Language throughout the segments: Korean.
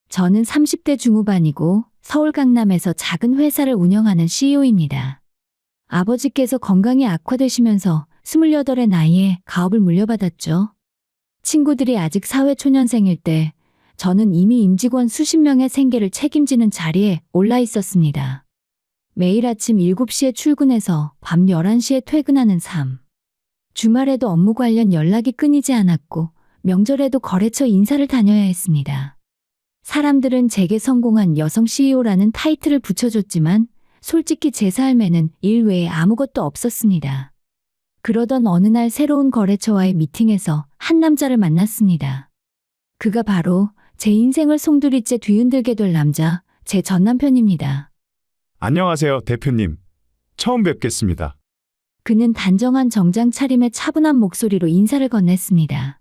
저는 30대 중후반이고 서울 강남에서 작은 회사를 운영하는 CEO입니다. 아버지께서 건강이 악화되시면서 28의 나이에 가업을 물려받았죠. 친구들이 아직 사회초년생일 때 저는 이미 임직원 수십 명의 생계를 책임지는 자리에 올라 있었습니다. 매일 아침 7시에 출근해서 밤 11시에 퇴근하는 삶. 주말에도 업무 관련 연락이 끊이지 않았고 명절에도 거래처 인사를 다녀야 했습니다. 사람들은 제게 성공한 여성 CEO라는 타이틀을 붙여줬지만 솔직히 제 삶에는 일 외에 아무것도 없었습니다. 그러던 어느 날 새로운 거래처와의 미팅에서 한 남자를 만났습니다. 그가 바로 제 인생을 송두리째 뒤흔들게 될 남자, 제 전남편입니다. 안녕하세요, 대표님. 처음 뵙겠습니다. 그는 단정한 정장 차림의 차분한 목소리로 인사를 건넸습니다.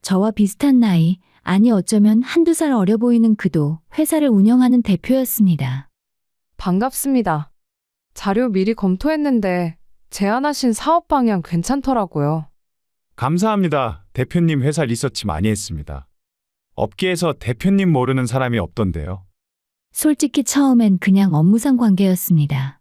저와 비슷한 나이, 아니 어쩌면 한두 살 어려 보이는 그도 회사를 운영하는 대표였습니다. 반갑습니다. 자료 미리 검토했는데 제안하신 사업 방향 괜찮더라고요. 감사합니다. 대표님 회사 리서치 많이 했습니다. 업계에서 대표님 모르는 사람이 없던데요. 솔직히 처음엔 그냥 업무상 관계였습니다.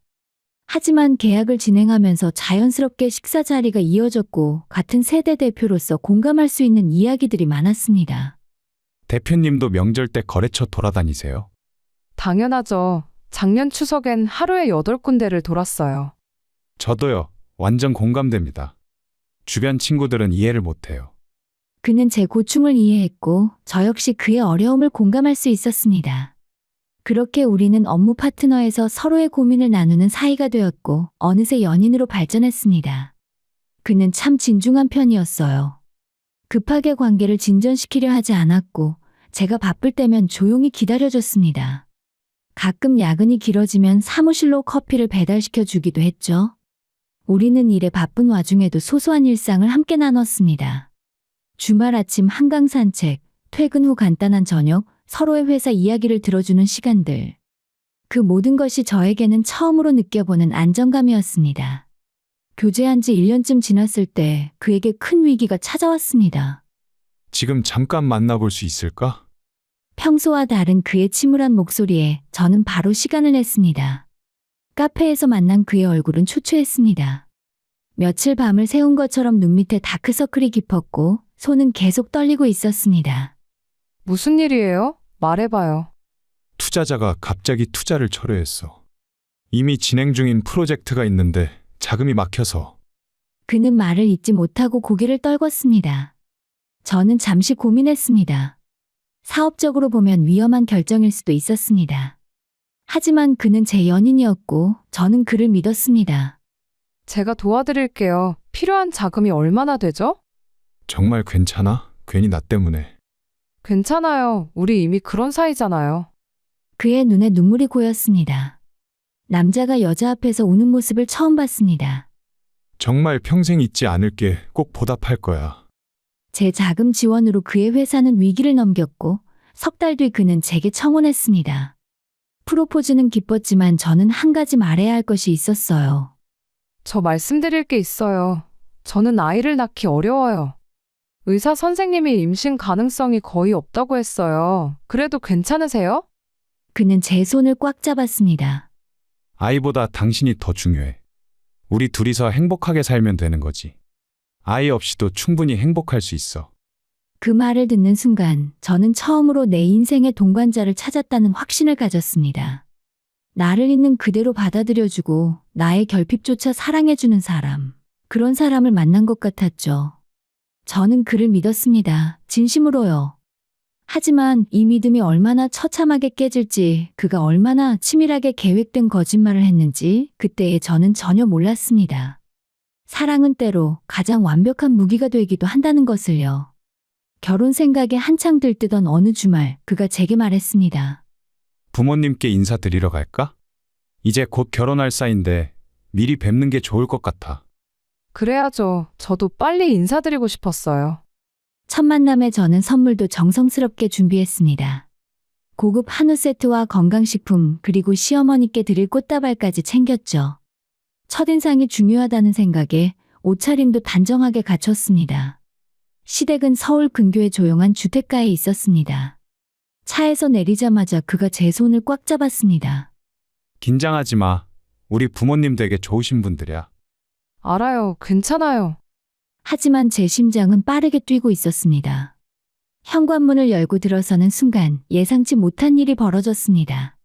하지만 계약을 진행하면서 자연스럽게 식사 자리가 이어졌고 같은 세대 대표로서 공감할 수 있는 이야기들이 많았습니다. 대표님도 명절 때 거래처 돌아다니세요? 당연하죠. 작년 추석엔 하루에 8군데를 돌았어요. 저도요. 완전 공감됩니다. 주변 친구들은 이해를 못해요. 그는 제 고충을 이해했고 저 역시 그의 어려움을 공감할 수 있었습니다. 그렇게 우리는 업무 파트너에서 서로의 고민을 나누는 사이가 되었고 어느새 연인으로 발전했습니다. 그는 참 진중한 편이었어요. 급하게 관계를 진전시키려 하지 않았고 제가 바쁠 때면 조용히 기다려줬습니다. 가끔 야근이 길어지면 사무실로 커피를 배달시켜 주기도 했죠. 우리는 일에 바쁜 와중에도 소소한 일상을 함께 나눴습니다. 주말 아침 한강 산책, 퇴근 후 간단한 저녁, 서로의 회사 이야기를 들어주는 시간들. 그 모든 것이 저에게는 처음으로 느껴보는 안정감이었습니다. 교제한 지 1년쯤 지났을 때 그에게 큰 위기가 찾아왔습니다. 지금 잠깐 만나볼 수 있을까? 평소와 다른 그의 침울한 목소리에 저는 바로 시간을 냈습니다. 카페에서 만난 그의 얼굴은 초췌했습니다. 며칠 밤을 새운 것처럼 눈 밑에 다크서클이 깊었고 손은 계속 떨리고 있었습니다. 무슨 일이에요? 말해봐요. 투자자가 갑자기 투자를 철회했어. 이미 진행 중인 프로젝트가 있는데 자금이 막혀서. 그는 말을 잇지 못하고 고개를 떨궜습니다. 저는 잠시 고민했습니다. 사업적으로 보면 위험한 결정일 수도 있었습니다. 하지만 그는 제 연인이었고 저는 그를 믿었습니다. 제가 도와드릴게요. 필요한 자금이 얼마나 되죠? 정말 괜찮아? 괜히 나 때문에. 괜찮아요. 우리 이미 그런 사이잖아요. 그의 눈에 눈물이 고였습니다. 남자가 여자 앞에서 우는 모습을 처음 봤습니다. 정말 평생 잊지 않을게. 꼭 보답할 거야. 제 자금 지원으로 그의 회사는 위기를 넘겼고 석 달 뒤 그는 제게 청혼했습니다. 프로포즈는 기뻤지만 저는 한 가지 말해야 할 것이 있었어요. 저 말씀드릴 게 있어요. 저는 아이를 낳기 어려워요. 의사 선생님이 임신 가능성이 거의 없다고 했어요. 그래도 괜찮으세요? 그는 제 손을 꽉 잡았습니다. 아이보다 당신이 더 중요해. 우리 둘이서 행복하게 살면 되는 거지. 아이 없이도 충분히 행복할 수 있어. 그 말을 듣는 순간 저는 처음으로 내 인생의 동반자를 찾았다는 확신을 가졌습니다. 나를 있는 그대로 받아들여주고 나의 결핍조차 사랑해주는 사람. 그런 사람을 만난 것 같았죠. 저는 그를 믿었습니다. 진심으로요. 하지만 이 믿음이 얼마나 처참하게 깨질지, 그가 얼마나 치밀하게 계획된 거짓말을 했는지 그때의 저는 전혀 몰랐습니다. 사랑은 때로 가장 완벽한 무기가 되기도 한다는 것을요. 결혼 생각에 한창 들뜨던 어느 주말 그가 제게 말했습니다. 부모님께 인사드리러 갈까? 이제 곧 결혼할 사이인데 미리 뵙는 게 좋을 것 같아. 그래야죠. 저도 빨리 인사드리고 싶었어요. 첫 만남에 저는 선물도 정성스럽게 준비했습니다. 고급 한우 세트와 건강식품 그리고 시어머니께 드릴 꽃다발까지 챙겼죠. 첫인상이 중요하다는 생각에 옷차림도 단정하게 갖췄습니다. 시댁은 서울 근교의 조용한 주택가에 있었습니다. 차에서 내리자마자 그가 제 손을 꽉 잡았습니다. 긴장하지 마. 우리 부모님 되게 좋으신 분들이야. 알아요. 괜찮아요. 하지만 제 심장은 빠르게 뛰고 있었습니다. 현관문을 열고 들어서는 순간 예상치 못한 일이 벌어졌습니다.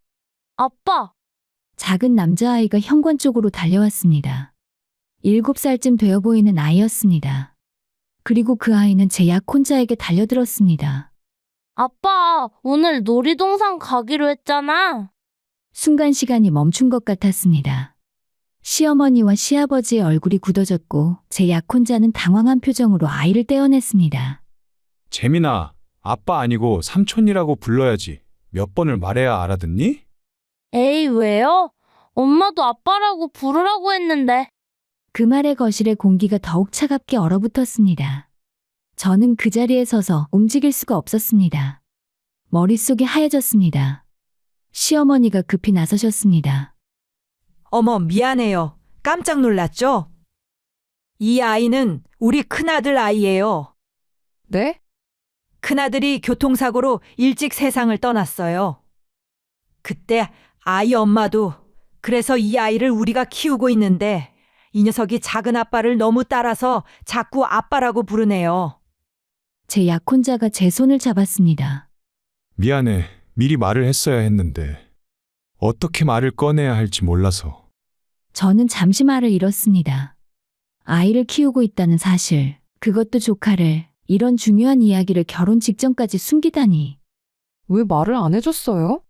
아빠, 작은 남자아이가 현관 쪽으로 달려왔습니다. 7살쯤 되어 보이는 아이였습니다. 그리고 그 아이는 제 약혼자에게 달려들었습니다. 아빠, 오늘 놀이동산 가기로 했잖아. 순간 시간이 멈춘 것 같았습니다. 시어머니와 시아버지의 얼굴이 굳어졌고 제 약혼자는 당황한 표정으로 아이를 떼어냈습니다. 재민아, 아빠 아니고 삼촌이라고 불러야지. 몇 번을 말해야 알아듣니? 에이, 왜요? 엄마도 아빠라고 부르라고 했는데. 그 말에 거실의 공기가 더욱 차갑게 얼어붙었습니다. 저는 그 자리에 서서 움직일 수가 없었습니다. 머릿속이 하얘졌습니다. 시어머니가 급히 나서셨습니다. 어머, 미안해요. 깜짝 놀랐죠? 이 아이는 우리 큰아들 아이예요. 네? 큰아들이 교통사고로 일찍 세상을 떠났어요. 그때 아이 엄마도 그래서 이 아이를 우리가 키우고 있는데 이 녀석이 작은 아빠를 너무 따라서 자꾸 아빠라고 부르네요. 제 약혼자가 제 손을 잡았습니다. 미안해. 미리 말을 했어야 했는데. 어떻게 말을 꺼내야 할지 몰라서. 저는 잠시 말을 잃었습니다. 아이를 키우고 있다는 사실, 그것도 조카를, 이런 중요한 이야기를 결혼 직전까지 숨기다니. 왜 말을 안 해줬어요?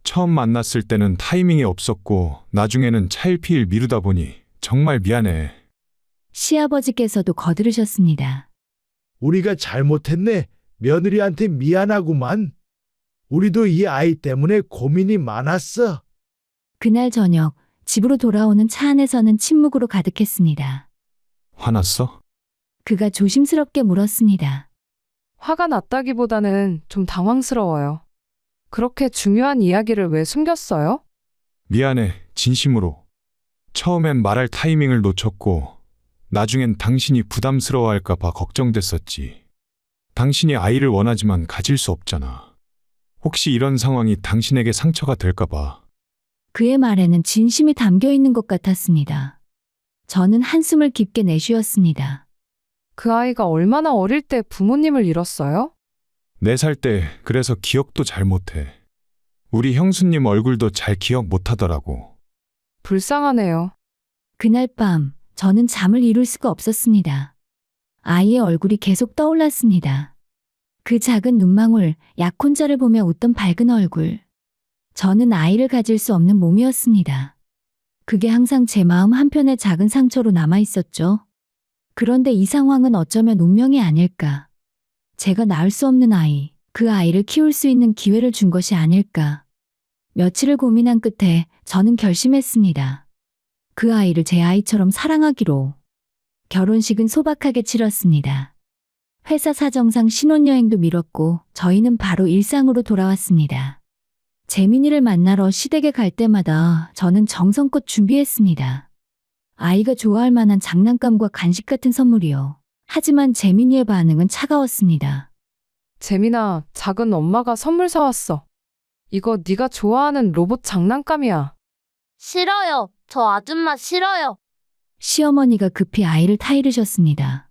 처음 만났을 때는 타이밍이 없었고 나중에는 차일피일 미루다 보니 정말 미안해. 시아버지께서도 거들으셨습니다. 우리가 잘못했네. 며느리한테 미안하구만. 우리도 이 아이 때문에 고민이 많았어. 그날 저녁, 집으로 돌아오는 차 안에서는 침묵으로 가득했습니다. 화났어? 그가 조심스럽게 물었습니다. 화가 났다기보다는 좀 당황스러워요. 그렇게 중요한 이야기를 왜 숨겼어요? 미안해. 진심으로. 처음엔 말할 타이밍을 놓쳤고 나중엔 당신이 부담스러워할까 봐 걱정됐었지. 당신이 아이를 원하지만 가질 수 없잖아. 혹시 이런 상황이 당신에게 상처가 될까 봐. 그의 말에는 진심이 담겨 있는 것 같았습니다. 저는 한숨을 깊게 내쉬었습니다. 그 아이가 얼마나 어릴 때 부모님을 잃었어요? 4살 때 그래서 기억도 잘 못해. 우리 형수님 얼굴도 잘 기억 못하더라고. 불쌍하네요. 그날 밤, 저는 잠을 이룰 수가 없었습니다. 아이의 얼굴이 계속 떠올랐습니다. 그 작은 눈망울, 약혼자를 보며 웃던 밝은 얼굴. 저는 아이를 가질 수 없는 몸이었습니다. 그게 항상 제 마음 한편의 작은 상처로 남아 있었죠. 그런데 이 상황은 어쩌면 운명이 아닐까. 제가 낳을 수 없는 아이, 그 아이를 키울 수 있는 기회를 준 것이 아닐까. 며칠을 고민한 끝에 저는 결심했습니다. 그 아이를 제 아이처럼 사랑하기로. 결혼식은 소박하게 치렀습니다. 회사 사정상 신혼여행도 미뤘고 저희는 바로 일상으로 돌아왔습니다. 재민이를 만나러 시댁에 갈 때마다 저는 정성껏 준비했습니다. 아이가 좋아할 만한 장난감과 간식 같은 선물이요. 하지만 재민이의 반응은 차가웠습니다. 재민아, 작은 엄마가 선물 사왔어. 이거 네가 좋아하는 로봇 장난감이야. 싫어요. 저 아줌마 싫어요. 시어머니가 급히 아이를 타이르셨습니다.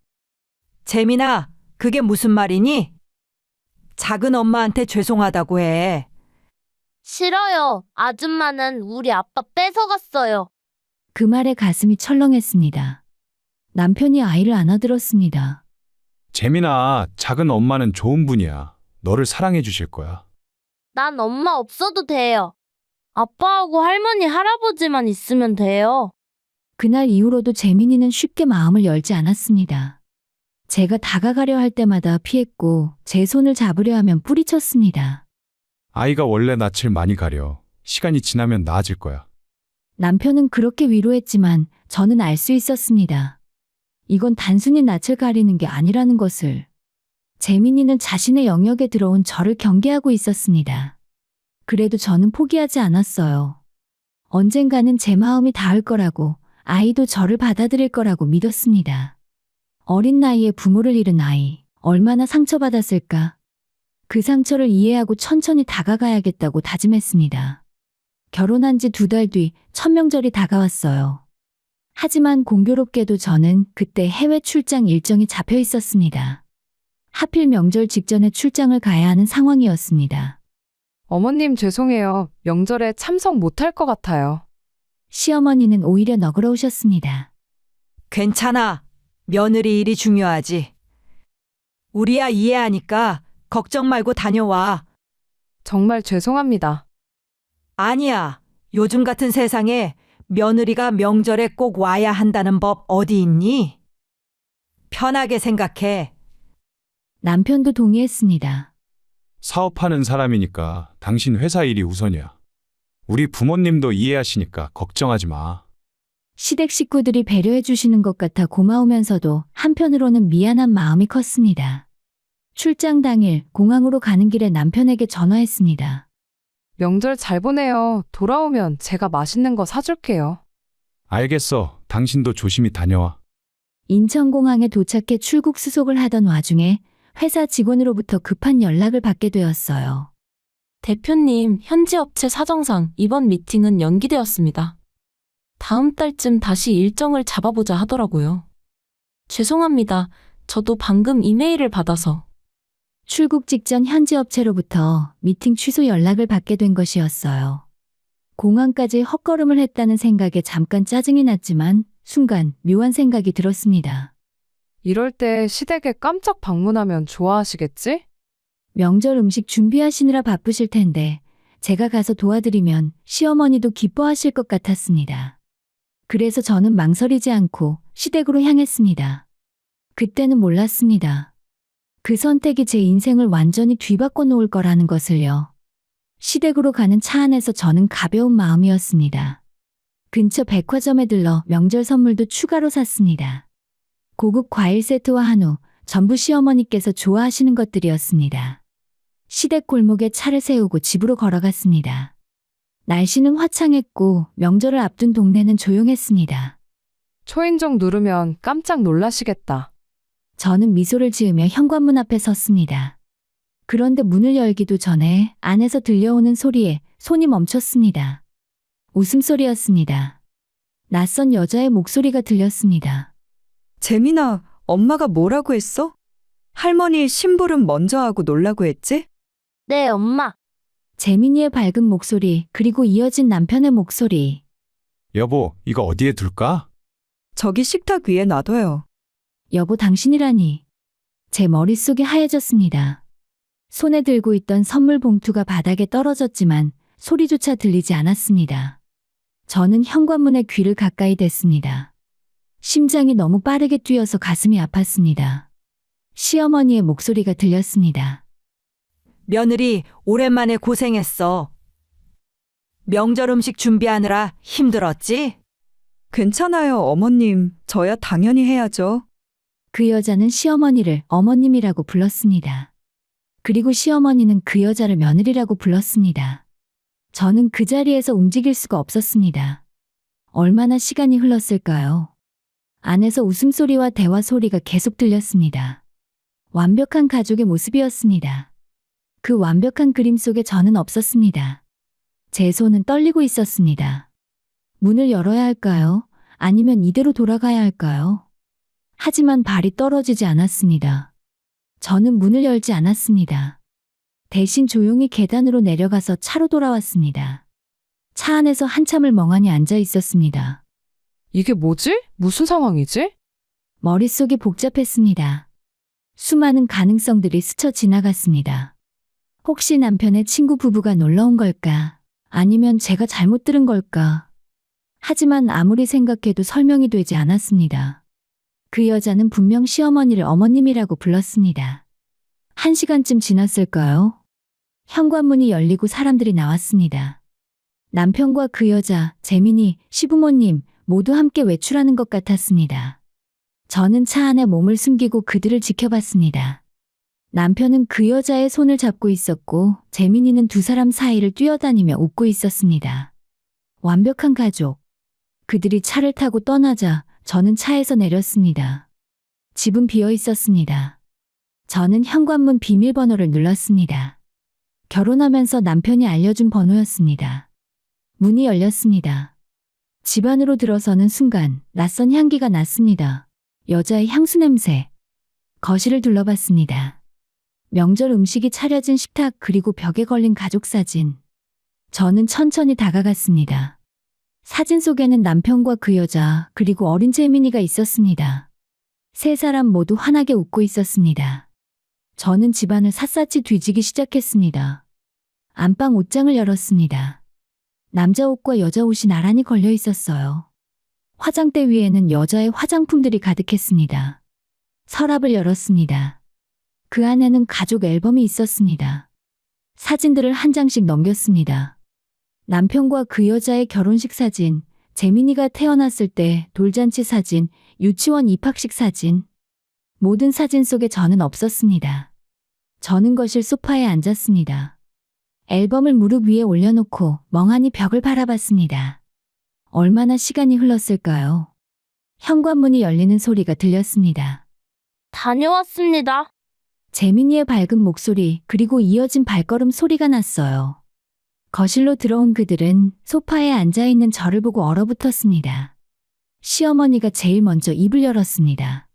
재민아, 그게 무슨 말이니? 작은 엄마한테 죄송하다고 해. 싫어요. 아줌마는 우리 아빠 뺏어갔어요. 그 말에 가슴이 철렁했습니다. 남편이 아이를 안아들었습니다. 재민아, 작은 엄마는 좋은 분이야. 너를 사랑해 주실 거야. 난 엄마 없어도 돼요. 아빠하고 할머니, 할아버지만 있으면 돼요. 그날 이후로도 재민이는 쉽게 마음을 열지 않았습니다. 제가 다가가려 할 때마다 피했고 제 손을 잡으려 하면 뿌리쳤습니다. 아이가 원래 낯을 많이 가려. 시간이 지나면 나아질 거야. 남편은 그렇게 위로했지만 저는 알 수 있었습니다. 이건 단순히 낯을 가리는 게 아니라는 것을. 재민이는 자신의 영역에 들어온 저를 경계하고 있었습니다. 그래도 저는 포기하지 않았어요. 언젠가는 제 마음이 닿을 거라고, 아이도 저를 받아들일 거라고 믿었습니다. 어린 나이에 부모를 잃은 아이, 얼마나 상처받았을까. 그 상처를 이해하고 천천히 다가가야겠다고 다짐했습니다. 결혼한 지 2달 뒤 첫 명절이 다가왔어요. 하지만 공교롭게도 저는 그때 해외 출장 일정이 잡혀 있었습니다. 하필 명절 직전에 출장을 가야 하는 상황이었습니다. 어머님 죄송해요. 명절에 참석 못할 것 같아요. 시어머니는 오히려 너그러우셨습니다. 괜찮아. 며느리 일이 중요하지. 우리야 이해하니까 걱정 말고 다녀와. 정말 죄송합니다. 아니야. 요즘 같은 세상에 며느리가 명절에 꼭 와야 한다는 법 어디 있니? 편하게 생각해. 남편도 동의했습니다. 사업하는 사람이니까 당신 회사 일이 우선이야. 우리 부모님도 이해하시니까 걱정하지 마. 시댁 식구들이 배려해 주시는 것 같아 고마우면서도 한편으로는 미안한 마음이 컸습니다. 출장 당일 공항으로 가는 길에 남편에게 전화했습니다. 명절 잘 보내요. 돌아오면 제가 맛있는 거 사줄게요. 알겠어. 당신도 조심히 다녀와. 인천공항에 도착해 출국 수속을 하던 와중에 회사 직원으로부터 급한 연락을 받게 되었어요. 대표님, 현지 업체 사정상 이번 미팅은 연기되었습니다. 다음 달쯤 다시 일정을 잡아보자 하더라고요. 죄송합니다. 저도 방금 이메일을 받아서. 출국 직전 현지 업체로부터 미팅 취소 연락을 받게 된 것이었어요. 공항까지 헛걸음을 했다는 생각에 잠깐 짜증이 났지만 순간 묘한 생각이 들었습니다. 이럴 때 시댁에 깜짝 방문하면 좋아하시겠지? 명절 음식 준비하시느라 바쁘실 텐데 제가 가서 도와드리면 시어머니도 기뻐하실 것 같았습니다. 그래서 저는 망설이지 않고 시댁으로 향했습니다. 그때는 몰랐습니다. 그 선택이 제 인생을 완전히 뒤바꿔 놓을 거라는 것을요. 시댁으로 가는 차 안에서 저는 가벼운 마음이었습니다. 근처 백화점에 들러 명절 선물도 추가로 샀습니다. 고급 과일 세트와 한우, 전부 시어머니께서 좋아하시는 것들이었습니다. 시댁 골목에 차를 세우고 집으로 걸어갔습니다. 날씨는 화창했고 명절을 앞둔 동네는 조용했습니다. 초인종 누르면 깜짝 놀라시겠다. 저는 미소를 지으며 현관문 앞에 섰습니다. 그런데 문을 열기도 전에 안에서 들려오는 소리에 손이 멈췄습니다. 웃음소리였습니다. 낯선 여자의 목소리가 들렸습니다. 재민아, 엄마가 뭐라고 했어? 할머니 심부름 먼저 하고 놀라고 했지? 네, 엄마. 재민이의 밝은 목소리, 그리고 이어진 남편의 목소리. 여보, 이거 어디에 둘까? 저기 식탁 위에 놔둬요. 여보, 당신이라니. 제 머릿속이 하얘졌습니다. 손에 들고 있던 선물 봉투가 바닥에 떨어졌지만 소리조차 들리지 않았습니다. 저는 현관문에 귀를 가까이 댔습니다. 심장이 너무 빠르게 뛰어서 가슴이 아팠습니다. 시어머니의 목소리가 들렸습니다. 며느리 오랜만에 고생했어. 명절 음식 준비하느라 힘들었지? 괜찮아요, 어머님. 저야 당연히 해야죠. 그 여자는 시어머니를 어머님이라고 불렀습니다. 그리고 시어머니는 그 여자를 며느리라고 불렀습니다. 저는 그 자리에서 움직일 수가 없었습니다. 얼마나 시간이 흘렀을까요? 안에서 웃음소리와 대화 소리가 계속 들렸습니다. 완벽한 가족의 모습이었습니다. 그 완벽한 그림 속에 저는 없었습니다. 제 손은 떨리고 있었습니다. 문을 열어야 할까요? 아니면 이대로 돌아가야 할까요? 하지만 발이 떨어지지 않았습니다. 저는 문을 열지 않았습니다. 대신 조용히 계단으로 내려가서 차로 돌아왔습니다. 차 안에서 한참을 멍하니 앉아 있었습니다. 이게 뭐지? 무슨 상황이지? 머릿속이 복잡했습니다. 수많은 가능성들이 스쳐 지나갔습니다. 혹시 남편의 친구 부부가 놀러 온 걸까? 아니면 제가 잘못 들은 걸까? 하지만 아무리 생각해도 설명이 되지 않았습니다. 그 여자는 분명 시어머니를 어머님이라고 불렀습니다. 1시간쯤 지났을까요? 현관문이 열리고 사람들이 나왔습니다. 남편과 그 여자, 재민이, 시부모님 모두 함께 외출하는 것 같았습니다. 저는 차 안에 몸을 숨기고 그들을 지켜봤습니다. 남편은 그 여자의 손을 잡고 있었고 재민이는 두 사람 사이를 뛰어다니며 웃고 있었습니다. 완벽한 가족. 그들이 차를 타고 떠나자 저는 차에서 내렸습니다. 집은 비어 있었습니다. 저는 현관문 비밀번호를 눌렀습니다. 결혼하면서 남편이 알려준 번호였습니다. 문이 열렸습니다. 집 안으로 들어서는 순간 낯선 향기가 났습니다. 여자의 향수 냄새. 거실을 둘러봤습니다. 명절 음식이 차려진 식탁 그리고 벽에 걸린 가족 사진. 저는 천천히 다가갔습니다. 사진 속에는 남편과 그 여자 그리고 어린 재민이가 있었습니다. 세 사람 모두 환하게 웃고 있었습니다. 저는 집안을 샅샅이 뒤지기 시작했습니다. 안방 옷장을 열었습니다. 남자 옷과 여자 옷이 나란히 걸려 있었어요. 화장대 위에는 여자의 화장품들이 가득했습니다. 서랍을 열었습니다. 그 안에는 가족 앨범이 있었습니다. 사진들을 한 장씩 넘겼습니다. 남편과 그 여자의 결혼식 사진, 재민이가 태어났을 때 돌잔치 사진, 유치원 입학식 사진. 모든 사진 속에 저는 없었습니다. 저는 거실 소파에 앉았습니다. 앨범을 무릎 위에 올려놓고 멍하니 벽을 바라봤습니다. 얼마나 시간이 흘렀을까요? 현관문이 열리는 소리가 들렸습니다. 다녀왔습니다. 재민이의 밝은 목소리 그리고 이어진 발걸음 소리가 났어요. 거실로 들어온 그들은 소파에 앉아있는 저를 보고 얼어붙었습니다. 시어머니가 제일 먼저 입을 열었습니다.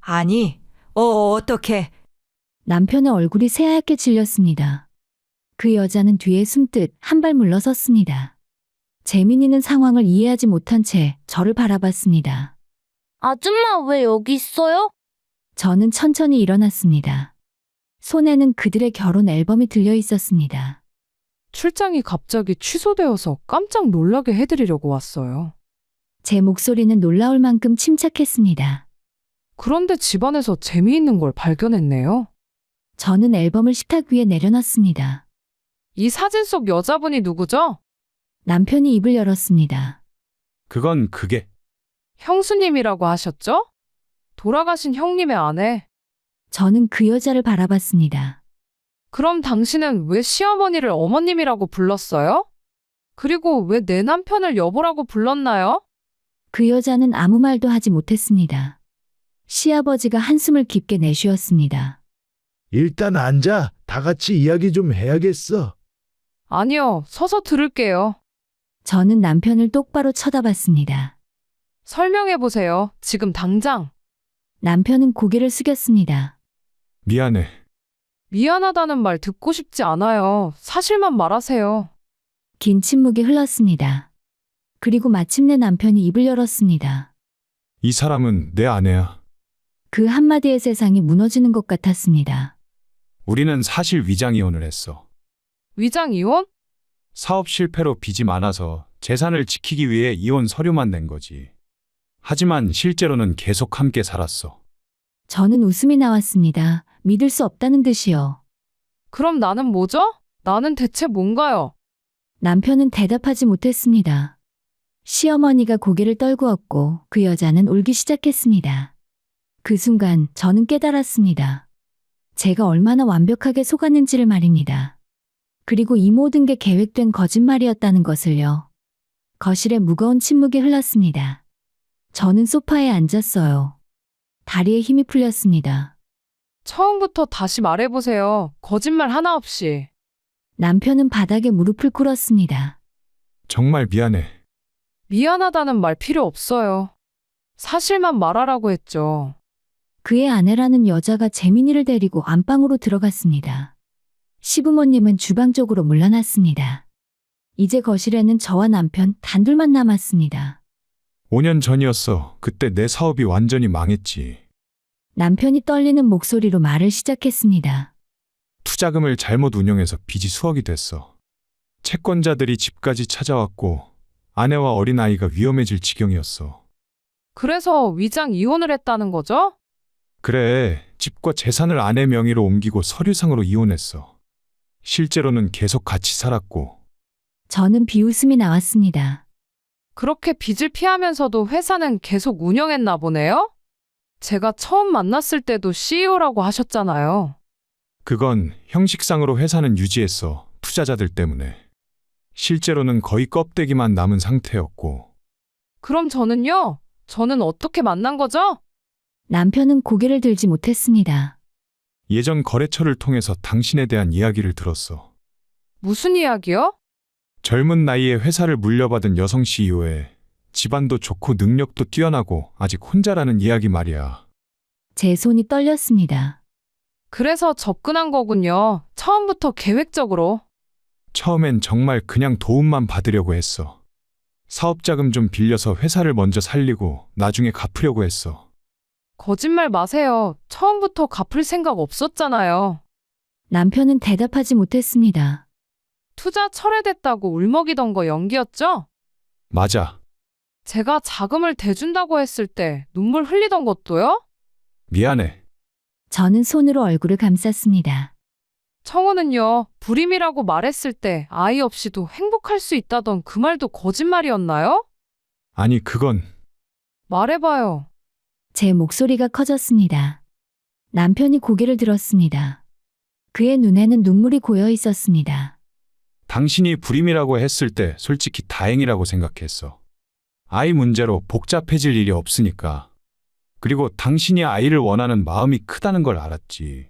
아니, 어떡해. 남편의 얼굴이 새하얗게 질렸습니다. 그 여자는 뒤에 숨듯 한 발 물러섰습니다. 재민이는 상황을 이해하지 못한 채 저를 바라봤습니다. 아줌마 왜 여기 있어요? 저는 천천히 일어났습니다. 손에는 그들의 결혼 앨범이 들려 있었습니다. 출장이 갑자기 취소되어서 깜짝 놀라게 해드리려고 왔어요. 제 목소리는 놀라울 만큼 침착했습니다. 그런데 집안에서 재미있는 걸 발견했네요. 저는 앨범을 식탁 위에 내려놨습니다. 이 사진 속 여자분이 누구죠? 남편이 입을 열었습니다. 그건 그게 형수님이라고 하셨죠? 돌아가신 형님의 아내. 저는 그 여자를 바라봤습니다. 그럼 당신은 왜 시어머니를 어머님이라고 불렀어요? 그리고 왜 내 남편을 여보라고 불렀나요? 그 여자는 아무 말도 하지 못했습니다. 시아버지가 한숨을 깊게 내쉬었습니다. 일단 앉아. 다 같이 이야기 좀 해야겠어. 아니요, 서서 들을게요. 저는 남편을 똑바로 쳐다봤습니다. 설명해보세요. 지금 당장. 남편은 고개를 숙였습니다. 미안해. 미안하다는 말 듣고 싶지 않아요. 사실만 말하세요. 긴 침묵이 흘렀습니다. 그리고 마침내 남편이 입을 열었습니다. 이 사람은 내 아내야. 그 한마디에 세상이 무너지는 것 같았습니다. 우리는 사실 위장 이혼을 했어. 위장 이혼? 사업 실패로 빚이 많아서 재산을 지키기 위해 이혼 서류만 낸 거지. 하지만 실제로는 계속 함께 살았어. 저는 웃음이 나왔습니다. 믿을 수 없다는 듯이요. 그럼 나는 뭐죠? 나는 대체 뭔가요? 남편은 대답하지 못했습니다. 시어머니가 고개를 떨구었고 그 여자는 울기 시작했습니다. 그 순간 저는 깨달았습니다. 제가 얼마나 완벽하게 속았는지를 말입니다. 그리고 이 모든 게 계획된 거짓말이었다는 것을요. 거실에 무거운 침묵이 흘렀습니다. 저는 소파에 앉았어요. 다리에 힘이 풀렸습니다. 처음부터 다시 말해보세요. 거짓말 하나 없이. 남편은 바닥에 무릎을 꿇었습니다. 정말 미안해. 미안하다는 말 필요 없어요. 사실만 말하라고 했죠. 그의 아내라는 여자가 재민이를 데리고 안방으로 들어갔습니다. 시부모님은 주방 쪽으로 물러났습니다. 이제 거실에는 저와 남편 단둘만 남았습니다. 5년 전이었어. 그때 내 사업이 완전히 망했지. 남편이 떨리는 목소리로 말을 시작했습니다. 투자금을 잘못 운용해서 빚이 수억이 됐어. 채권자들이 집까지 찾아왔고 아내와 어린아이가 위험해질 지경이었어. 그래서 위장 이혼을 했다는 거죠? 그래, 집과 재산을 아내 명의로 옮기고 서류상으로 이혼했어. 실제로는 계속 같이 살았고. 저는 비웃음이 나왔습니다. 그렇게 빚을 피하면서도 회사는 계속 운영했나 보네요? 제가 처음 만났을 때도 CEO라고 하셨잖아요. 그건 형식상으로 회사는 유지했어. 투자자들 때문에. 실제로는 거의 껍데기만 남은 상태였고. 그럼 저는요? 저는 어떻게 만난 거죠? 남편은 고개를 들지 못했습니다. 예전 거래처를 통해서 당신에 대한 이야기를 들었어. 무슨 이야기요? 젊은 나이에 회사를 물려받은 여성 CEO에 집안도 좋고 능력도 뛰어나고 아직 혼자라는 이야기 말이야. 제 손이 떨렸습니다. 그래서 접근한 거군요. 처음부터 계획적으로. 처음엔 정말 그냥 도움만 받으려고 했어. 사업자금 좀 빌려서 회사를 먼저 살리고 나중에 갚으려고 했어. 거짓말 마세요. 처음부터 갚을 생각 없었잖아요. 남편은 대답하지 못했습니다. 투자 철회됐다고 울먹이던 거 연기였죠? 맞아. 제가 자금을 대준다고 했을 때 눈물 흘리던 것도요? 미안해. 저는 손으로 얼굴을 감쌌습니다. 청우는요, 불임이라고 말했을 때 아이 없이도 행복할 수 있다던 그 말도 거짓말이었나요? 아니, 그건 말해봐요. 제 목소리가 커졌습니다. 남편이 고개를 들었습니다. 그의 눈에는 눈물이 고여 있었습니다. 당신이 불임이라고 했을 때 솔직히 다행이라고 생각했어. 아이 문제로 복잡해질 일이 없으니까. 그리고 당신이 아이를 원하는 마음이 크다는 걸 알았지.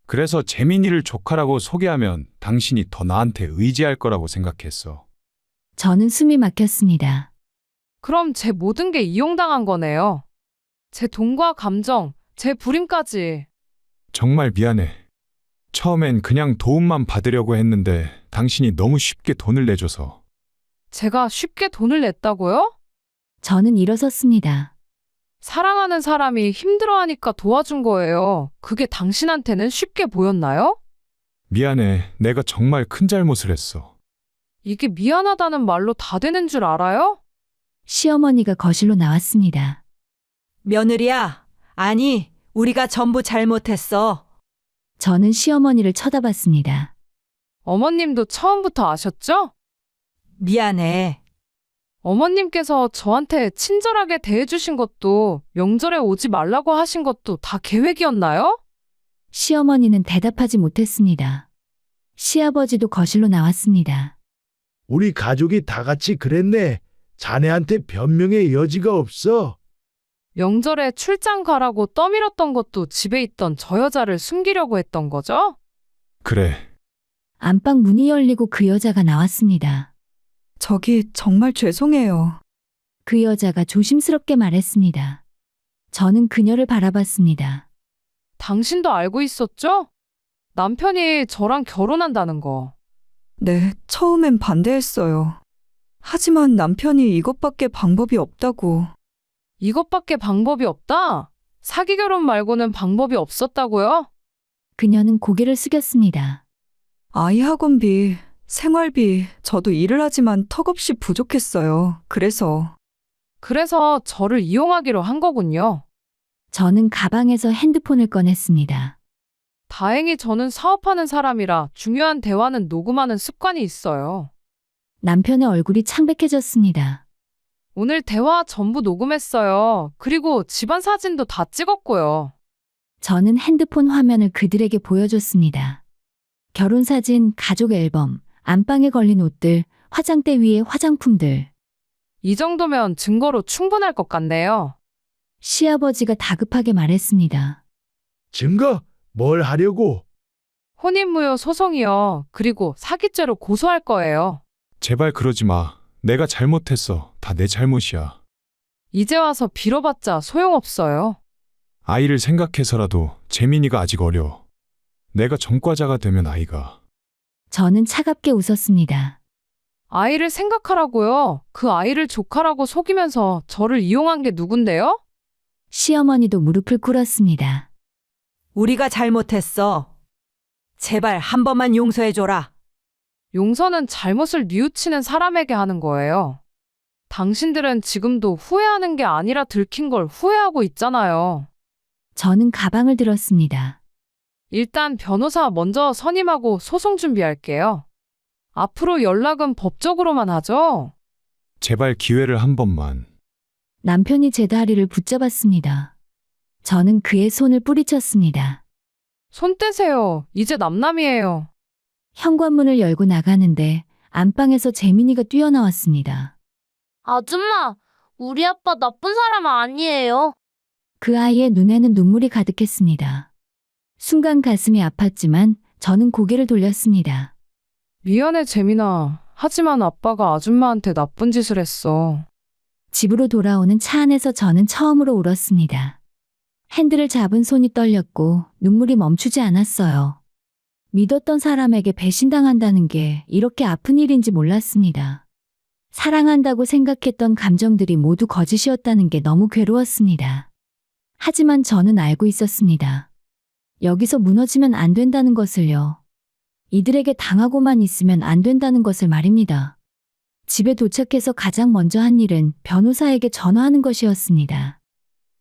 그래서 재민이를 조카라고 소개하면 당신이 더 나한테 의지할 거라고 생각했어. 저는 숨이 막혔습니다. 그럼 제 모든 게 이용당한 거네요. 제 돈과 감정, 제 불임까지. 정말 미안해. 처음엔 그냥 도움만 받으려고 했는데 당신이 너무 쉽게 돈을 내줘서. 제가 쉽게 돈을 냈다고요? 저는 일어섰습니다. 사랑하는 사람이 힘들어하니까 도와준 거예요. 그게 당신한테는 쉽게 보였나요? 미안해. 내가 정말 큰 잘못을 했어. 이게 미안하다는 말로 다 되는 줄 알아요? 시어머니가 거실로 나왔습니다. 며느리야, 아니, 우리가 전부 잘못했어. 저는 시어머니를 쳐다봤습니다. 어머님도 처음부터 아셨죠? 미안해. 어머님께서 저한테 친절하게 대해주신 것도 명절에 오지 말라고 하신 것도 다 계획이었나요? 시어머니는 대답하지 못했습니다. 시아버지도 거실로 나왔습니다. 우리 가족이 다 같이 그랬네. 자네한테 변명의 여지가 없어. 명절에 출장 가라고 떠밀었던 것도 집에 있던 저 여자를 숨기려고 했던 거죠? 그래. 안방 문이 열리고 그 여자가 나왔습니다. 저기 정말 죄송해요. 그 여자가 조심스럽게 말했습니다. 저는 그녀를 바라봤습니다. 당신도 알고 있었죠? 남편이 저랑 결혼한다는 거. 네, 처음엔 반대했어요. 하지만 남편이 이것밖에 방법이 없다고. 이것밖에 방법이 없다? 사기 결혼 말고는 방법이 없었다고요? 그녀는 고개를 숙였습니다. 아이 학원비, 생활비, 저도 일을 하지만 턱없이 부족했어요. 그래서 저를 이용하기로 한 거군요. 저는 가방에서 핸드폰을 꺼냈습니다. 다행히 저는 사업하는 사람이라 중요한 대화는 녹음하는 습관이 있어요. 남편의 얼굴이 창백해졌습니다. 오늘 대화 전부 녹음했어요. 그리고 집안 사진도 다 찍었고요. 저는 핸드폰 화면을 그들에게 보여줬습니다. 결혼사진, 가족 앨범, 안방에 걸린 옷들, 화장대 위에 화장품들. 이 정도면 증거로 충분할 것 같네요. 시아버지가 다급하게 말했습니다. 증거? 뭘 하려고? 혼인무효 소송이요. 그리고 사기죄로 고소할 거예요. 제발 그러지 마. 내가 잘못했어. 다 내 잘못이야. 이제 와서 빌어봤자 소용없어요. 아이를 생각해서라도 재민이가 아직 어려. 내가 전과자가 되면 아이가. 저는 차갑게 웃었습니다. 아이를 생각하라고요. 그 아이를 조카라고 속이면서 저를 이용한 게 누군데요? 시어머니도 무릎을 꿇었습니다. 우리가 잘못했어. 제발 한 번만 용서해줘라. 용서는 잘못을 뉘우치는 사람에게 하는 거예요. 당신들은 지금도 후회하는 게 아니라 들킨 걸 후회하고 있잖아요. 저는 가방을 들었습니다. 일단 변호사 먼저 선임하고 소송 준비할게요. 앞으로 연락은 법적으로만 하죠? 제발 기회를 한 번만. 남편이 제 다리를 붙잡았습니다. 저는 그의 손을 뿌리쳤습니다. 손 떼세요. 이제 남남이에요. 현관문을 열고 나가는데 안방에서 재민이가 뛰어나왔습니다. 아줌마, 우리 아빠 나쁜 사람 아니에요. 그 아이의 눈에는 눈물이 가득했습니다. 순간 가슴이 아팠지만 저는 고개를 돌렸습니다. 미안해, 재민아. 하지만 아빠가 아줌마한테 나쁜 짓을 했어. 집으로 돌아오는 차 안에서 저는 처음으로 울었습니다. 핸들을 잡은 손이 떨렸고 눈물이 멈추지 않았어요. 믿었던 사람에게 배신당한다는 게 이렇게 아픈 일인지 몰랐습니다. 사랑한다고 생각했던 감정들이 모두 거짓이었다는 게 너무 괴로웠습니다. 하지만 저는 알고 있었습니다. 여기서 무너지면 안 된다는 것을요. 이들에게 당하고만 있으면 안 된다는 것을 말입니다. 집에 도착해서 가장 먼저 한 일은 변호사에게 전화하는 것이었습니다.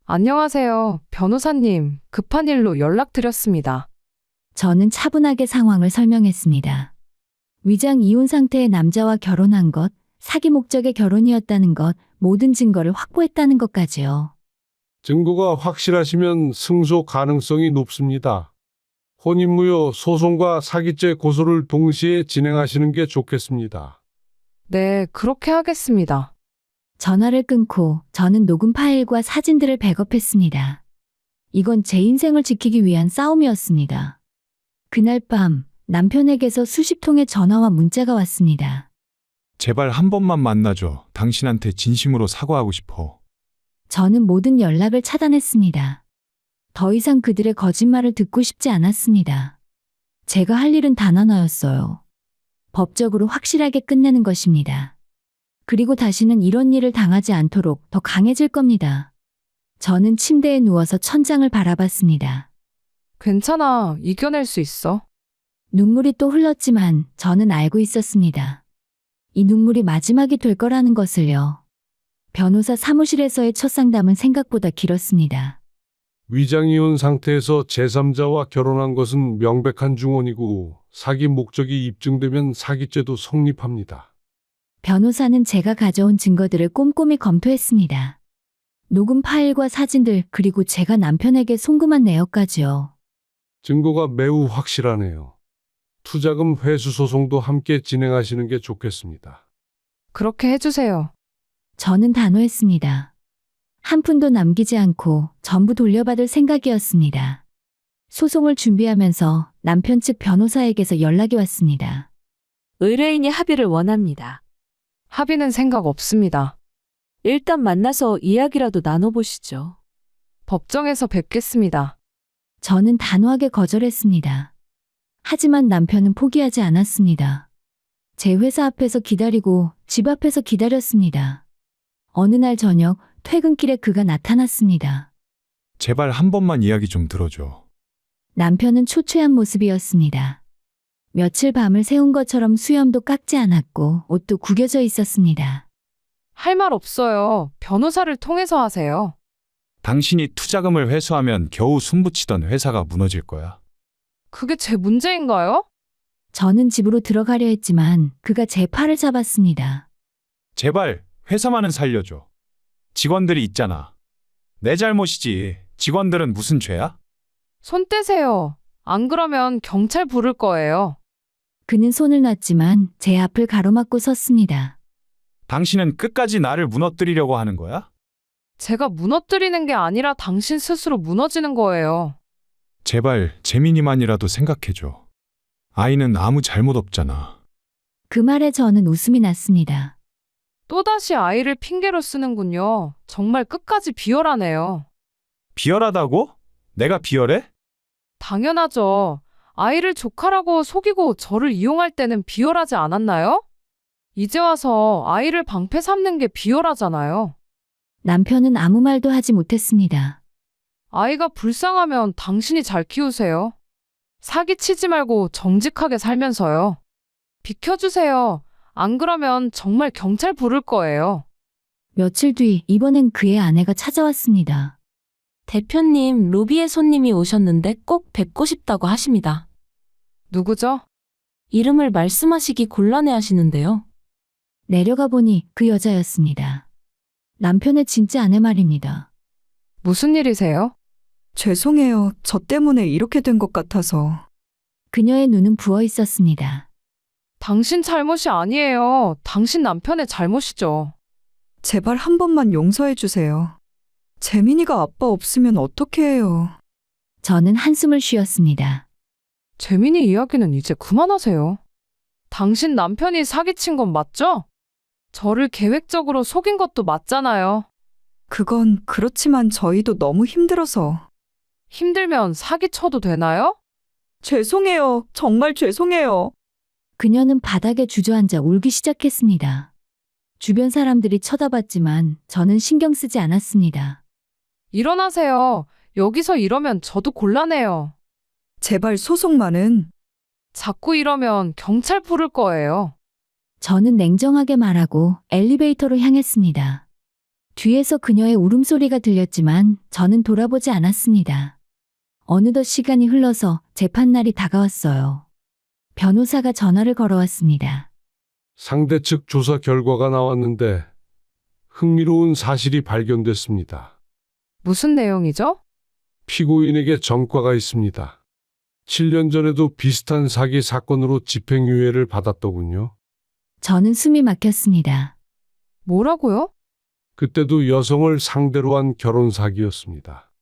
안녕하세요, 변호사님. 급한 일로 연락드렸습니다. 저는 차분하게 상황을 설명했습니다. 위장 이혼 상태의 남자와 결혼한 것, 사기 목적의 결혼이었다는 것, 모든 증거를 확보했다는 것까지요. 증거가 확실하시면 승소 가능성이 높습니다. 혼인무효 소송과 사기죄 고소를 동시에 진행하시는 게 좋겠습니다. 네, 그렇게 하겠습니다. 전화를 끊고 저는 녹음 파일과 사진들을 백업했습니다. 이건 제 인생을 지키기 위한 싸움이었습니다. 그날 밤 남편에게서 수십 통의 전화와 문자가 왔습니다. 제발 한 번만 만나줘. 당신한테 진심으로 사과하고 싶어. 저는 모든 연락을 차단했습니다. 더 이상 그들의 거짓말을 듣고 싶지 않았습니다. 제가 할 일은 단 하나였어요. 법적으로 확실하게 끝내는 것입니다. 그리고 다시는 이런 일을 당하지 않도록 더 강해질 겁니다. 저는 침대에 누워서 천장을 바라봤습니다. 괜찮아, 이겨낼 수 있어. 눈물이 또 흘렀지만 저는 알고 있었습니다. 이 눈물이 마지막이 될 거라는 것을요. 변호사 사무실에서의 첫 상담은 생각보다 길었습니다. 위장이혼 상태에서 제3자와 결혼한 것은 명백한 중혼이고 사기 목적이 입증되면 사기죄도 성립합니다. 변호사는 제가 가져온 증거들을 꼼꼼히 검토했습니다. 녹음 파일과 사진들, 그리고 제가 남편에게 송금한 내역까지요. 증거가 매우 확실하네요. 투자금 회수 소송도 함께 진행하시는 게 좋겠습니다. 그렇게 해주세요. 저는 단호했습니다. 한 푼도 남기지 않고 전부 돌려받을 생각이었습니다. 소송을 준비하면서 남편 측 변호사에게서 연락이 왔습니다. 의뢰인이 합의를 원합니다. 합의는 생각 없습니다. 일단 만나서 이야기라도 나눠보시죠. 법정에서 뵙겠습니다. 저는 단호하게 거절했습니다. 하지만 남편은 포기하지 않았습니다. 제 회사 앞에서 기다리고 집 앞에서 기다렸습니다. 어느 날 저녁 퇴근길에 그가 나타났습니다. 제발 한 번만 이야기 좀 들어줘. 남편은 초췌한 모습이었습니다. 며칠 밤을 새운 것처럼 수염도 깎지 않았고 옷도 구겨져 있었습니다. 할 말 없어요. 변호사를 통해서 하세요. 당신이 투자금을 회수하면 겨우 숨붙이던 회사가 무너질 거야. 그게 제 문제인가요? 저는 집으로 들어가려 했지만 그가 제 팔을 잡았습니다. 제발 회사만은 살려줘. 직원들이 있잖아. 내 잘못이지. 직원들은 무슨 죄야? 손 떼세요. 안 그러면 경찰 부를 거예요. 그는 손을 놨지만 제 앞을 가로막고 섰습니다. 당신은 끝까지 나를 무너뜨리려고 하는 거야? 제가 무너뜨리는 게 아니라 당신 스스로 무너지는 거예요. 제발 재민이만이라도 생각해줘. 아이는 아무 잘못 없잖아. 그 말에 저는 웃음이 났습니다. 또다시 아이를 핑계로 쓰는군요. 정말 끝까지 비열하네요. 비열하다고? 내가 비열해? 당연하죠. 아이를 조카라고 속이고 저를 이용할 때는 비열하지 않았나요? 이제 와서 아이를 방패 삼는 게 비열하잖아요. 남편은 아무 말도 하지 못했습니다. 아이가 불쌍하면 당신이 잘 키우세요. 사기치지 말고 정직하게 살면서요. 비켜주세요. 안 그러면 정말 경찰 부를 거예요. 며칠 뒤 이번엔 그의 아내가 찾아왔습니다. 대표님, 로비에 손님이 오셨는데 꼭 뵙고 싶다고 하십니다. 누구죠? 이름을 말씀하시기 곤란해 하시는데요. 내려가 보니 그 여자였습니다. 남편의 진짜 아내 말입니다. 무슨 일이세요? 죄송해요. 저 때문에 이렇게 된 것 같아서. 그녀의 눈은 부어 있었습니다. 당신 잘못이 아니에요. 당신 남편의 잘못이죠. 제발 한 번만 용서해 주세요. 재민이가 아빠 없으면 어떻게 해요? 저는 한숨을 쉬었습니다. 재민이 이야기는 이제 그만하세요. 당신 남편이 사기친 건 맞죠? 저를 계획적으로 속인 것도 맞잖아요. 그건 그렇지만 저희도 너무 힘들어서. 힘들면 사기쳐도 되나요? 죄송해요. 정말 죄송해요. 그녀는 바닥에 주저앉아 울기 시작했습니다. 주변 사람들이 쳐다봤지만 저는 신경 쓰지 않았습니다. 일어나세요. 여기서 이러면 저도 곤란해요. 제발 소송만은. 자꾸 이러면 경찰 부를 거예요. 저는 냉정하게 말하고 엘리베이터로 향했습니다. 뒤에서 그녀의 울음소리가 들렸지만 저는 돌아보지 않았습니다. 어느덧 시간이 흘러서 재판날이 다가왔어요. 변호사가 전화를 걸어왔습니다. 상대 측 조사 결과가 나왔는데 흥미로운 사실이 발견됐습니다. 무슨 내용이죠? 피고인에게 전과가 있습니다. 7년 전에도 비슷한 사기 사건으로 집행유예를 받았더군요. 저는 숨이 막혔습니다. 뭐라고요? 그때도 여성을 상대로 한 결혼 사기였습니다.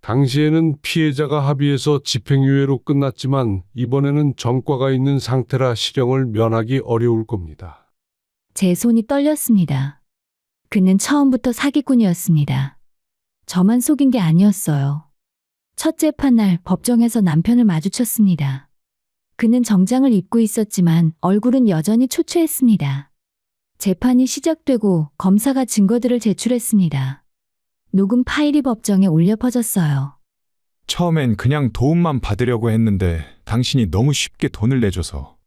당시에는 피해자가 합의해서 집행유예로 끝났지만 이번에는 전과가 있는 상태라 실형을 면하기 어려울 겁니다. 제 손이 떨렸습니다. 그는 처음부터 사기꾼이었습니다. 저만 속인 게 아니었어요. 첫 재판날 법정에서 남편을 마주쳤습니다. 그는 정장을 입고 있었지만 얼굴은 여전히 초췌했습니다. 재판이 시작되고 검사가 증거들을 제출했습니다. 녹음 파일이 법정에 울려 퍼졌어요. 처음엔 그냥 도움만 받으려고 했는데 당신이 너무 쉽게 돈을 내줘서.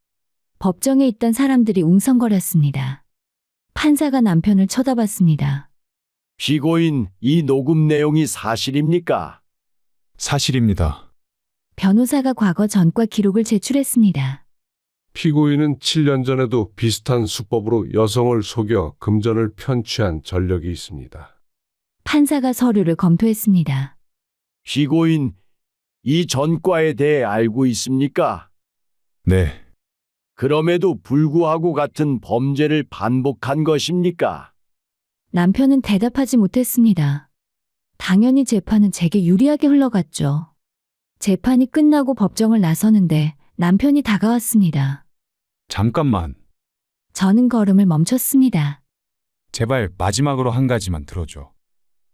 법정에 있던 사람들이 웅성거렸습니다. 판사가 남편을 쳐다봤습니다. 피고인, 이 녹음 내용이 사실입니까? 사실입니다. 변호사가 과거 전과 기록을 제출했습니다. 피고인은 7년 전에도 비슷한 수법으로 여성을 속여 금전을 편취한 전력이 있습니다. 판사가 서류를 검토했습니다. 피고인, 이 전과에 대해 알고 있습니까? 네, 그럼에도 불구하고 같은 범죄를 반복한 것입니까? 남편은 대답하지 못했습니다. 당연히 재판은 제게 유리하게 흘러갔죠. 재판이 끝나고 법정을 나서는데 남편이 다가왔습니다. 잠깐만. 저는 걸음을 멈췄습니다. 제발 마지막으로 한 가지만 들어줘.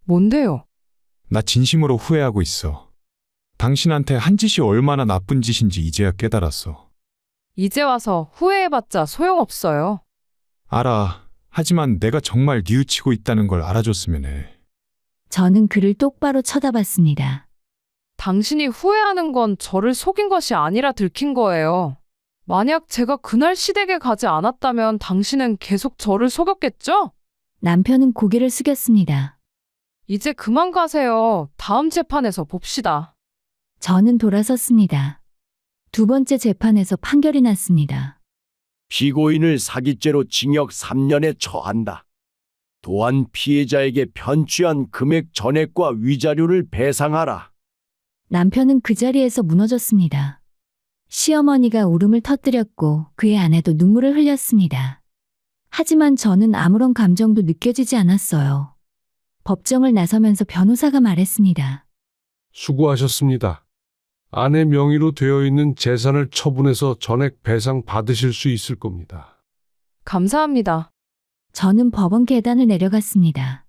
뭔데요? 나 진심으로 후회하고 있어. 당신한테 한 짓이 얼마나 나쁜 짓인지 이제야 깨달았어. 이제 와서 후회해봤자 소용없어요. 알아. 하지만 내가 정말 뉘우치고 있다는 걸 알아줬으면 해. 저는 그를 똑바로 쳐다봤습니다. 당신이 후회하는 건 저를 속인 것이 아니라 들킨 거예요. 만약 제가 그날 시댁에 가지 않았다면 당신은 계속 저를 속였겠죠? 남편은 고개를 숙였습니다. 이제 그만 가세요. 다음 재판에서 봅시다. 저는 돌아섰습니다. 두 번째 재판에서 판결이 났습니다. 피고인을 사기죄로 징역 3년에 처한다. 또한 피해자에게 편취한 금액 전액과 위자료를 배상하라. 남편은 그 자리에서 무너졌습니다. 시어머니가 울음을 터뜨렸고 그의 아내도 눈물을 흘렸습니다. 하지만 저는 아무런 감정도 느껴지지 않았어요. 법정을 나서면서 변호사가 말했습니다. 수고하셨습니다. 아내 명의로 되어 있는 재산을 처분해서 전액 배상 받으실 수 있을 겁니다. 감사합니다. 저는 법원 계단을 내려갔습니다.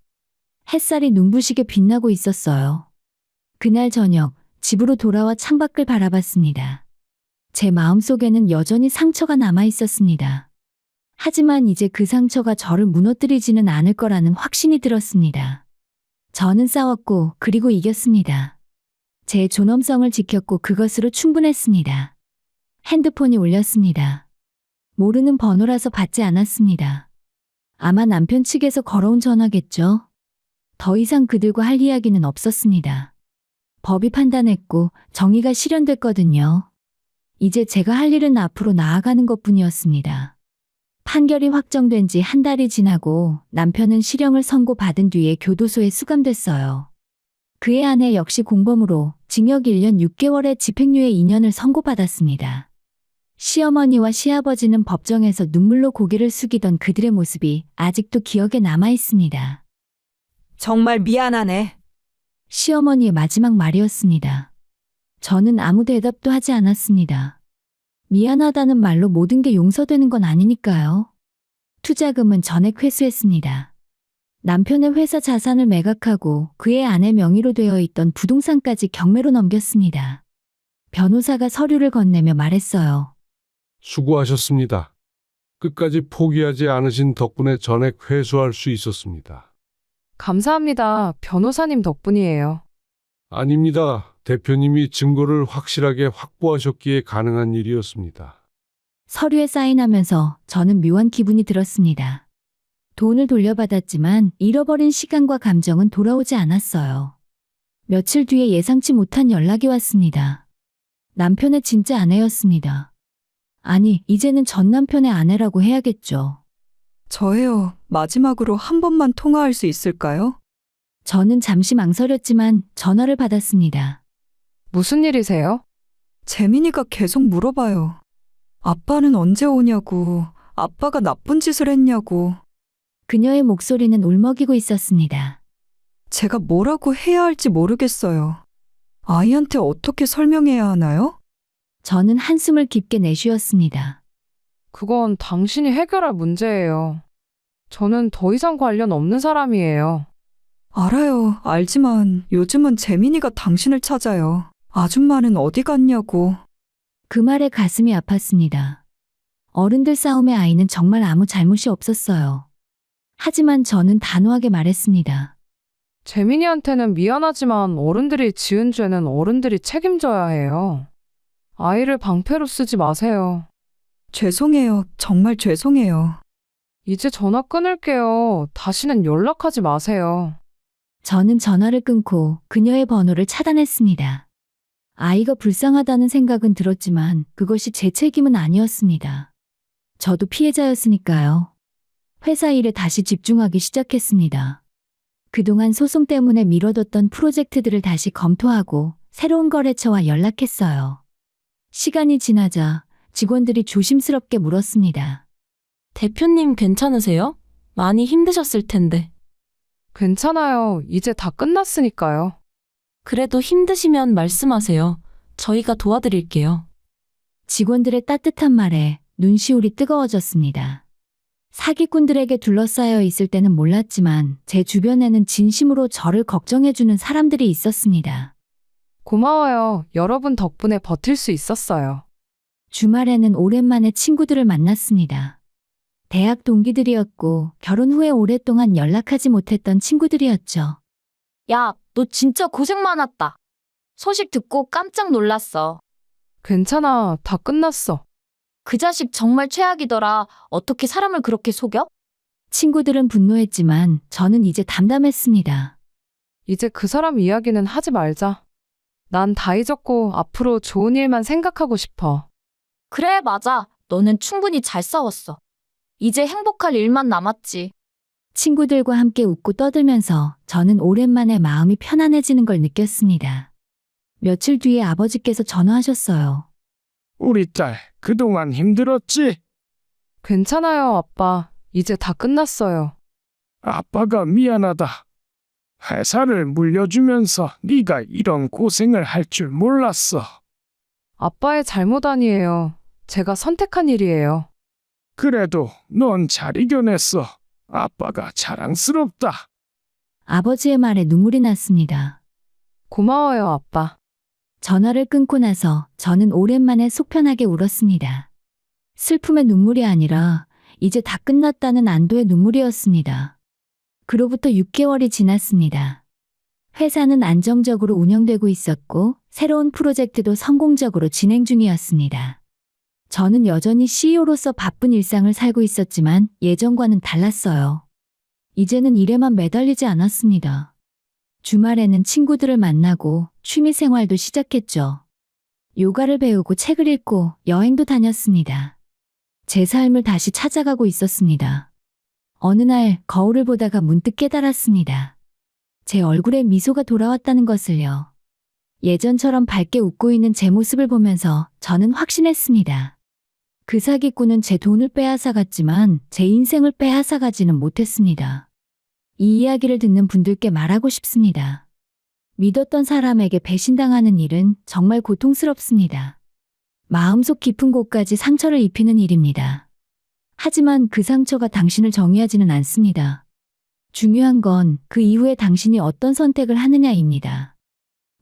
햇살이 눈부시게 빛나고 있었어요. 그날 저녁 집으로 돌아와 창밖을 바라봤습니다. 제 마음속에는 여전히 상처가 남아 있었습니다. 하지만 이제 그 상처가 저를 무너뜨리지는 않을 거라는 확신이 들었습니다. 저는 싸웠고 그리고 이겼습니다. 제 존엄성을 지켰고 그것으로 충분했습니다. 핸드폰이 울렸습니다. 모르는 번호라서 받지 않았습니다. 아마 남편 측에서 걸어온 전화겠죠? 더 이상 그들과 할 이야기는 없었습니다. 법이 판단했고 정의가 실현됐거든요. 이제 제가 할 일은 앞으로 나아가는 것뿐이었습니다. 판결이 확정된 지 한 달이 지나고 남편은 실형을 선고받은 뒤에 교도소에 수감됐어요. 그의 아내 역시 공범으로 징역 1년 6개월의 집행유예 2년을 선고받았습니다. 시어머니와 시아버지는 법정에서 눈물로 고개를 숙이던 그들의 모습이 아직도 기억에 남아 있습니다. 정말 미안하네. 시어머니의 마지막 말이었습니다. 저는 아무 대답도 하지 않았습니다. 미안하다는 말로 모든 게 용서되는 건 아니니까요. 투자금은 전액 회수했습니다. 남편의 회사 자산을 매각하고 그의 아내 명의로 되어 있던 부동산까지 경매로 넘겼습니다. 변호사가 서류를 건네며 말했어요. 수고하셨습니다. 끝까지 포기하지 않으신 덕분에 전액 회수할 수 있었습니다. 감사합니다. 변호사님 덕분이에요. 아닙니다. 대표님이 증거를 확실하게 확보하셨기에 가능한 일이었습니다. 서류에 사인하면서 저는 묘한 기분이 들었습니다. 돈을 돌려받았지만 잃어버린 시간과 감정은 돌아오지 않았어요. 며칠 뒤에 예상치 못한 연락이 왔습니다. 남편의 진짜 아내였습니다. 아니, 이제는 전 남편의 아내라고 해야겠죠. 저예요. 마지막으로 한 번만 통화할 수 있을까요? 저는 잠시 망설였지만 전화를 받았습니다. 무슨 일이세요? 재민이가 계속 물어봐요. 아빠는 언제 오냐고, 아빠가 나쁜 짓을 했냐고. 그녀의 목소리는 울먹이고 있었습니다. 제가 뭐라고 해야 할지 모르겠어요. 아이한테 어떻게 설명해야 하나요? 저는 한숨을 깊게 내쉬었습니다. 그건 당신이 해결할 문제예요. 저는 더 이상 관련 없는 사람이에요. 알아요. 알지만 요즘은 재민이가 당신을 찾아요. 아줌마는 어디 갔냐고. 그 말에 가슴이 아팠습니다. 어른들 싸움의 아이는 정말 아무 잘못이 없었어요. 하지만 저는 단호하게 말했습니다. 재민이한테는 미안하지만 어른들이 지은 죄는 어른들이 책임져야 해요. 아이를 방패로 쓰지 마세요. 죄송해요. 정말 죄송해요. 이제 전화 끊을게요. 다시는 연락하지 마세요. 저는 전화를 끊고 그녀의 번호를 차단했습니다. 아이가 불쌍하다는 생각은 들었지만 그것이 제 책임은 아니었습니다. 저도 피해자였으니까요. 회사 일에 다시 집중하기 시작했습니다. 그동안 소송 때문에 미뤄뒀던 프로젝트들을 다시 검토하고 새로운 거래처와 연락했어요. 시간이 지나자 직원들이 조심스럽게 물었습니다. 대표님 괜찮으세요? 많이 힘드셨을 텐데. 괜찮아요. 이제 다 끝났으니까요. 그래도 힘드시면 말씀하세요. 저희가 도와드릴게요. 직원들의 따뜻한 말에 눈시울이 뜨거워졌습니다. 사기꾼들에게 둘러싸여 있을 때는 몰랐지만 제 주변에는 진심으로 저를 걱정해주는 사람들이 있었습니다. 고마워요. 여러분 덕분에 버틸 수 있었어요. 주말에는 오랜만에 친구들을 만났습니다. 대학 동기들이었고 결혼 후에 오랫동안 연락하지 못했던 친구들이었죠. 야, 너 진짜 고생 많았다. 소식 듣고 깜짝 놀랐어. 괜찮아. 다 끝났어. 그 자식 정말 최악이더라. 어떻게 사람을 그렇게 속여? 친구들은 분노했지만 저는 이제 담담했습니다. 이제 그 사람 이야기는 하지 말자. 난 다 잊었고 앞으로 좋은 일만 생각하고 싶어. 그래, 맞아. 너는 충분히 잘 싸웠어. 이제 행복할 일만 남았지. 친구들과 함께 웃고 떠들면서 저는 오랜만에 마음이 편안해지는 걸 느꼈습니다. 며칠 뒤에 아버지께서 전화하셨어요. 우리 딸, 그동안 힘들었지? 괜찮아요, 아빠. 이제 다 끝났어요. 아빠가 미안하다. 회사를 물려주면서 네가 이런 고생을 할 줄 몰랐어. 아빠의 잘못 아니에요. 제가 선택한 일이에요. 그래도 넌 잘 이겨냈어. 아빠가 자랑스럽다. 아버지의 말에 눈물이 났습니다. 고마워요, 아빠. 전화를 끊고 나서 저는 오랜만에 속편하게 울었습니다. 슬픔의 눈물이 아니라 이제 다 끝났다는 안도의 눈물이었습니다. 그로부터 6개월이 지났습니다. 회사는 안정적으로 운영되고 있었고 새로운 프로젝트도 성공적으로 진행 중이었습니다. 저는 여전히 CEO로서 바쁜 일상을 살고 있었지만 예전과는 달랐어요. 이제는 일에만 매달리지 않았습니다. 주말에는 친구들을 만나고 취미 생활도 시작했죠. 요가를 배우고 책을 읽고 여행도 다녔습니다. 제 삶을 다시 찾아가고 있었습니다. 어느 날 거울을 보다가 문득 깨달았습니다. 제 얼굴에 미소가 돌아왔다는 것을요. 예전처럼 밝게 웃고 있는 제 모습을 보면서 저는 확신했습니다. 그 사기꾼은 제 돈을 빼앗아갔지만 제 인생을 빼앗아가지는 못했습니다. 이 이야기를 듣는 분들께 말하고 싶습니다. 믿었던 사람에게 배신당하는 일은 정말 고통스럽습니다. 마음속 깊은 곳까지 상처를 입히는 일입니다. 하지만 그 상처가 당신을 정의하지는 않습니다. 중요한 건 그 이후에 당신이 어떤 선택을 하느냐입니다.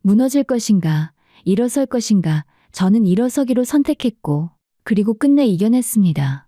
무너질 것인가, 일어설 것인가, 저는 일어서기로 선택했고, 그리고 끝내 이겨냈습니다.